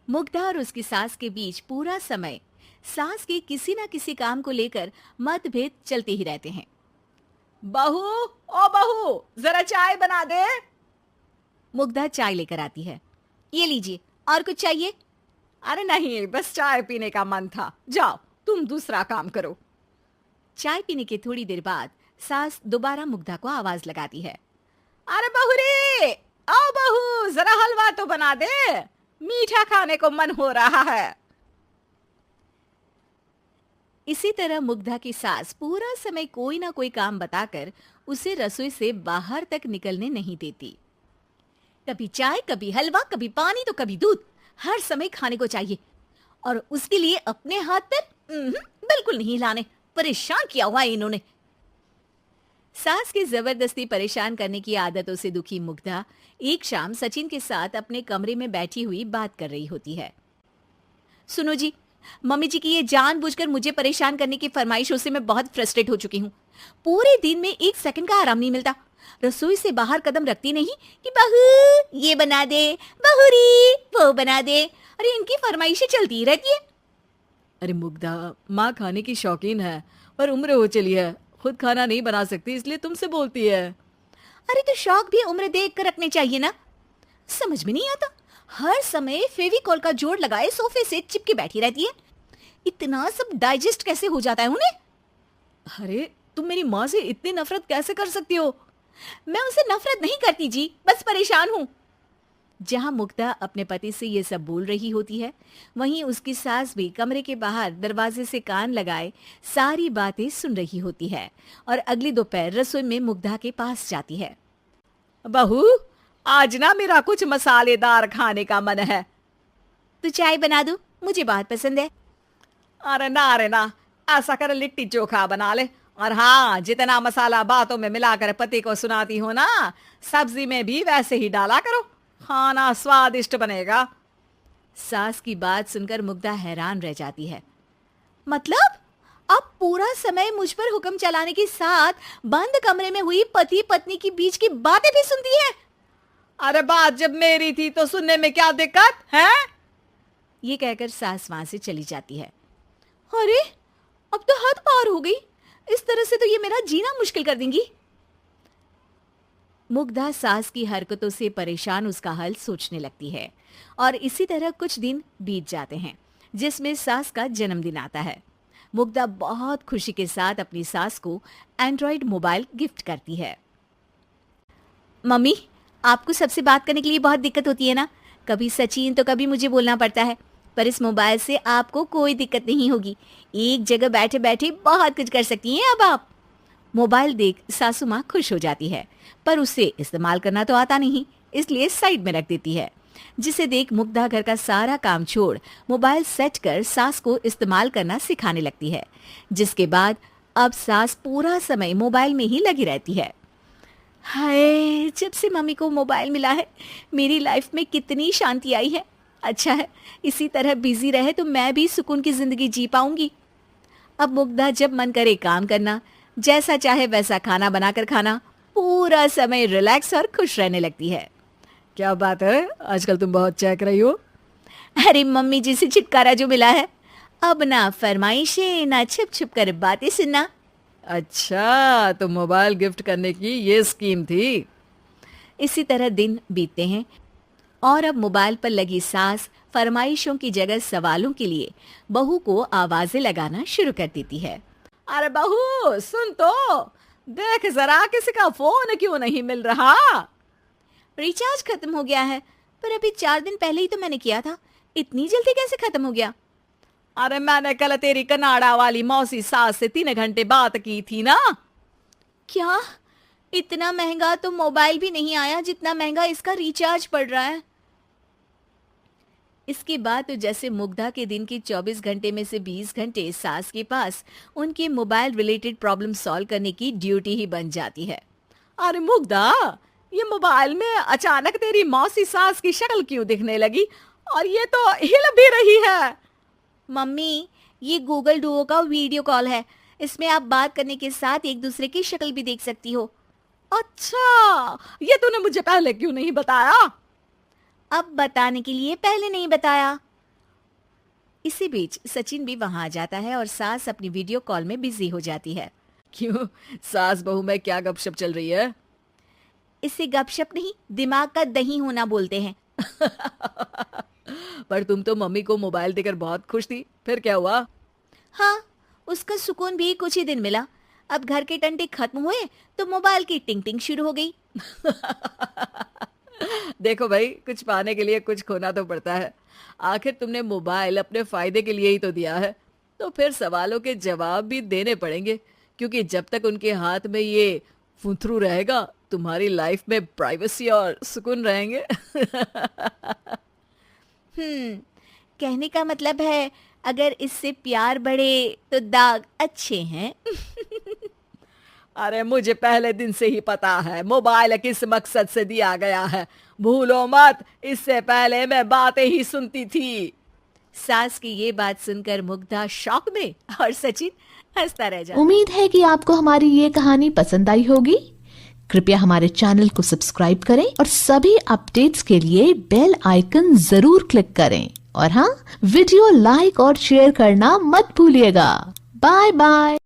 मुग्धा और उसकी सास के बीच पूरा समय सास के किसी न किसी काम को लेकर मतभेद चलते ही रहते हैं। बहू, ओ बहू, जरा चाय बना दे। मुग्धा चाय लेकर आती है। ये लीजिए, और कुछ चाहिए? अरे नहीं, बस चाय पीने का मन था। जाओ, तुम दूसरा काम करो। चाय पीने के थोड़ी देर बाद सास दोबारा मुग्धा को आवाज लगाती है। अरे बहुरी, आओ बहू, जरा हलवा तो बना दे, मीठा खाने को मन हो रहा है। इसी तरह मुग्धा की सास पूरा समय कोई ना कोई काम बताकर उसे रसोई से बाहर तक निकलने नहीं देती। कभी चाय, कभी हलवा, कभी पानी तो कभी दूध, हर समय खाने को चाहिए। और उसके लिए अपने हाथ पर बिल्कुल नहीं हिलाने। परेशान किया हुआ है इन्होंने। सास की जबरदस्ती परेशान करने की आदतों से दुखी मुग्धा एक शाम सचिन के साथ अपने कमरे में बैठी हुई बात कर रही होती है। सुनो जी, मम्मी जी की ये जानबूझकर मुझे परेशान करने की फरमाइशों से मैं बहुत फ्रस्ट्रेट हो चुकी हूँ। पूरे दिन में एक सेकंड का आराम नहीं मिलता। रसोई से बाहर कदम रखती नहीं कि बहू ये बना दे, बहुरी वो बना दे। अरे इनकी फरमाइशें चलती ही रहती है। अरे मुग्धा, माँ खाने की शौकीन है, पर उम्र हो चली है, खुद खाना नहीं बना सकती, इसलिए तुमसे बोलती है। अरे तो शौक भी उम्र देख कर रखने चाहिए ना। समझ में नहीं आता, हर समय फेविकॉल का जोड़ लगाए सोफे से चिपके बैठी रहती है। इतना सब डाइजेस्ट कैसे हो जाता है उन्हें? अरे तुम मेरी माँ से इतनी नफरत कैसे कर सकती हो? मैं उनसे नफरत नहीं करती जी, बस परेशान हूँ। जहां मुग्धा अपने पति से ये सब बोल रही होती है, वहीं उसकी सास भी कमरे के बाहर दरवाजे से कान लगाए सारी बातें सुन रही होती है और अगली दोपहर रसोई में मुग्धा के पास जाती है। बहू, आज ना मेरा कुछ मसालेदार खाने का मन है। तो चाय बना दो, मुझे बहुत पसंद है। अरे ना, ऐसा कर लिट्टी चोखा बना ले। और हाँ, जितना मसाला बातों में मिलाकर पति को सुनाती हो ना, सब्जी में भी वैसे ही डाला करो, खाना स्वादिष्ट बनेगा। सास की बात सुनकर मुग्धा हैरान रह जाती है। मतलब अब पूरा समय मुझ पर हुक्म चलाने के साथ बंद कमरे में हुई पति पत्नी की बीच की बातें भी सुनती है? अरे बात जब मेरी थी तो सुनने में क्या दिक्कत है? ये कहकर सास वहां से चली जाती है। अरे अब तो हद पार हो गई, इस तरह से तो ये मेरा जीना मुश्किल कर देंगी। मुग्धा सास की हरकतों से परेशान उसका हल सोचने लगती है और इसी तरह कुछ दिन बीत जाते हैं, जिसमें सास का जन्मदिन आता है। मुग्धा बहुत खुशी के साथ अपनी सास को एंड्रॉइड मोबाइल गिफ्ट करती है। मम्मी, आपको सबसे बात करने के लिए बहुत दिक्कत होती है ना? कभी सचिन तो कभी मुझे बोलना पड़ता है, पर इस मोबाइल से आपको कोई दिक्कत नहीं होगी। एक जगह बैठे बैठे बहुत कुछ कर सकती हैं अब आप। मोबाइल देख सासू माँ खुश हो जाती है, पर उसे इस्तेमाल करना तो आता नहीं, इसलिए साइड में रख देती है। जिसे देख मुग्धा घर का सारा काम छोड़ मोबाइल सेट कर सास को इस्तेमाल करना सिखाने लगती है, जिसके बाद अब सास पूरा समय मोबाइल में ही लगी रहती है। हाय, जब से मम्मी को मोबाइल मिला है मेरी लाइफ में कितनी शांति आई है। अच्छा है, इसी तरह बिजी रहे तो मैं भी सुकून की जिंदगी जी पाऊंगी। अब मुग्धा जब मन करे काम करना, जैसा चाहे वैसा खाना बनाकर खाना, पूरा समय रिलैक्स और खुश रहने लगती है। क्या बात है, आजकल तुम बहुत चहक रही हो। अरे मम्मी जी से छुटकारा जो मिला है, अब ना फरमाइशें ना छुप छुप कर बातें सुनना। अच्छा, तो मोबाइल गिफ्ट करने की ये स्कीम थी। इसी तरह दिन बीतते हैं और अब मोबाइल पर लगी सास फरमाइशों की जगह सवालों के लिए बहू को आवाजें लगाना शुरू कर देती है। अरे बहू सुन तो, देख जरा किसी का फोन क्यों नहीं मिल रहा? रिचार्ज खत्म हो गया है, पर अभी 4 दिन पहले ही तो मैंने किया था, इतनी जल्दी कैसे खत्म हो गया? अरे मैंने कल तेरी कनाडा वाली मौसी सास से 3 घंटे बात की थी ना। क्या? इतना महंगा तो मोबाइल भी नहीं आया जितना महंगा इसका रिचार्ज पड़ रहा है। इसके बाद तो जैसे मुग्धा के दिन के 24 घंटे में से 20 घंटे सास के पास उनके मोबाइल रिलेटेड प्रॉब्लम सॉल्व करने की ड्यूटी ही बन जाती है। अरे मुग्धा, ये मोबाइल में अचानक तेरी मौसी सास की शक्ल क्यों दिखने लगी? और ये तो हिल भी रही है। मम्मी, ये गूगल डुओ का वीडियो कॉल है, इसमें आप बात करने के साथ एक दूसरे की शक्ल भी देख सकती हो। अच्छा, ये तूने मुझे पहले क्यों नहीं बताया? अब बताने के लिए पहले नहीं बताया। इसी बीच सचिन भी वहां आ जाता है और सास अपनी वीडियो कॉल में बिजी हो जाती है। क्यों, सास बहू में क्या गपशप चल रही है? इसे गपशप नहीं, दिमाग का दही होना बोलते हैं। पर तुम तो मम्मी को मोबाइल देकर बहुत खुश थी, फिर क्या हुआ? हाँ, उसका सुकून भी कुछ ही दिन मिला। अब घर के टंटे खत्म हुए तो मोबाइल की टिंग टिंग शुरू हो गई। देखो भाई, कुछ पाने के लिए कुछ खोना तो पड़ता है। आखिर तुमने मोबाइल अपने फायदे के लिए ही तो दिया है, तो फिर सवालों के जवाब भी देने पड़ेंगे, क्योंकि जब तक उनके हाथ में ये फुंथरू रहेगा तुम्हारी लाइफ में प्राइवेसी और सुकून रहेंगे। कहने का मतलब है अगर इससे प्यार बढ़े तो दाग अच्छे हैं। अरे मुझे पहले दिन से ही पता है मोबाइल किस मकसद से दिया गया है। भूलो मत, इससे पहले मैं बातें ही सुनती थी। सास की ये बात सुनकर मुग्धा शॉक में और सचिन हंसता रह जाता। उम्मीद है कि आपको हमारी ये कहानी पसंद आई होगी। कृपया हमारे चैनल को सब्सक्राइब करें और सभी अपडेट्स के लिए बेल आइकन जरूर क्लिक करें। और हाँ, वीडियो लाइक और शेयर करना मत भूलिएगा। Bye bye.